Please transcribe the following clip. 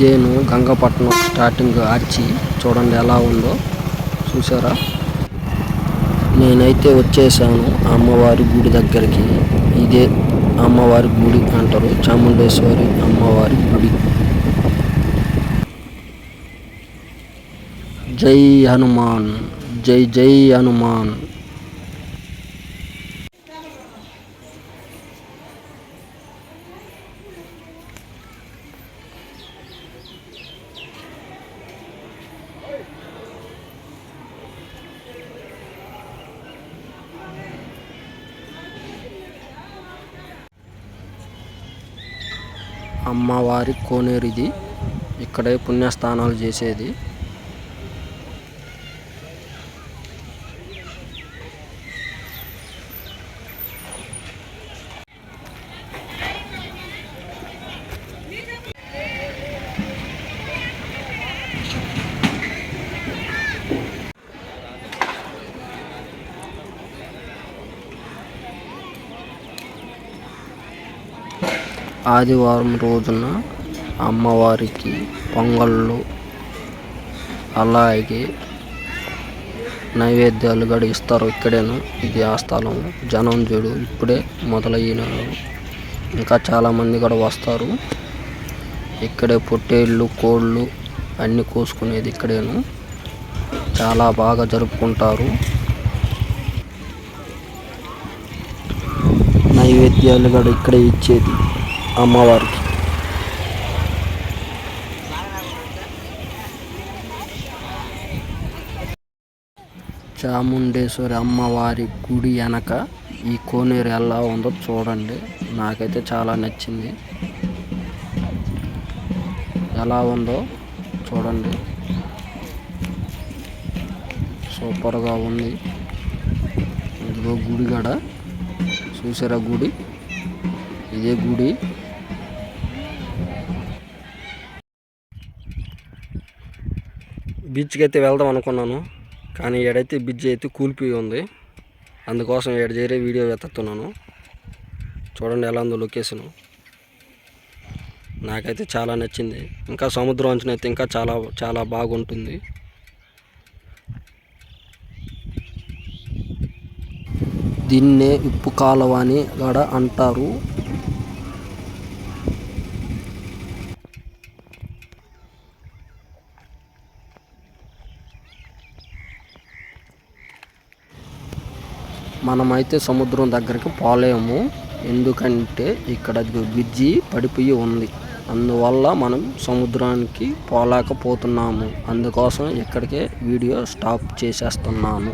ఇదేను Gangapatnam starting arch చూడండి ఎలా ఉందో చూసారా. నేనైతే వచ్చేసాను అమ్మవారి గుడి దగ్గరికి. ఇదే అమ్మవారి గుడి అంటారు, చాముండేశ్వరి అమ్మవారి గుడి. జై హనుమాన్, జై జై హనుమాన్. అమ్మవారి కోనేరు ఇది. ఇక్కడే పుణ్యస్నానాలు చేసేది. ఆదివారం రోజున అమ్మవారికి పొంగళ్ళు అలాగే నైవేద్యాలు కూడా ఇస్తారు ఇక్కడేను. ఇది ఆ స్థలం. జనం చూడు ఇప్పుడే మొదలయ్యినారు, ఇంకా చాలామంది కూడా వస్తారు. ఇక్కడే పొట్టేళ్ళు కోళ్ళు అన్నీ కోసుకునేది ఇక్కడేను. చాలా బాగా జరుపుకుంటారు. నైవేద్యాలు కూడా ఇక్కడే ఇచ్చేది అమ్మవారికి. చాముండేశ్వరి అమ్మవారి గుడి వెనక ఈ కోనేరు ఎలా ఉందో చూడండి. నాకైతే చాలా నచ్చింది. ఎలా ఉందో చూడండి, సూపర్గా ఉంది. ఇదిగో గుడి కూడా చూసారా, గుడి ఇదే గుడి. బీచ్కి అయితే వెళ్దాం అనుకున్నాను, కానీ ఏడైతే బ్రిడ్జ్ అయితే కూలిపోయి ఉంది. అందుకోసం ఏడ చేరే వీడియో ఎత్తుతున్నాను. చూడండి ఎలా ఉందో లొకేషను. నాకైతే చాలా నచ్చింది. ఇంకా సముద్రం అంచున అయితే ఇంకా చాలా చాలా బాగుంటుంది. దీన్నే ఉప్పు కాలువ అని కూడా అంటారు. మనమైతే సముద్రం దగ్గరికి పోలేము, ఎందుకంటే ఇక్కడ బ్రిడ్జి పడిపోయి ఉంది. అందువల్ల మనం సముద్రానికి పోలేకపోతున్నాము. అందుకోసం ఇక్కడికే వీడియో స్టాప్ చేసేస్తున్నాను.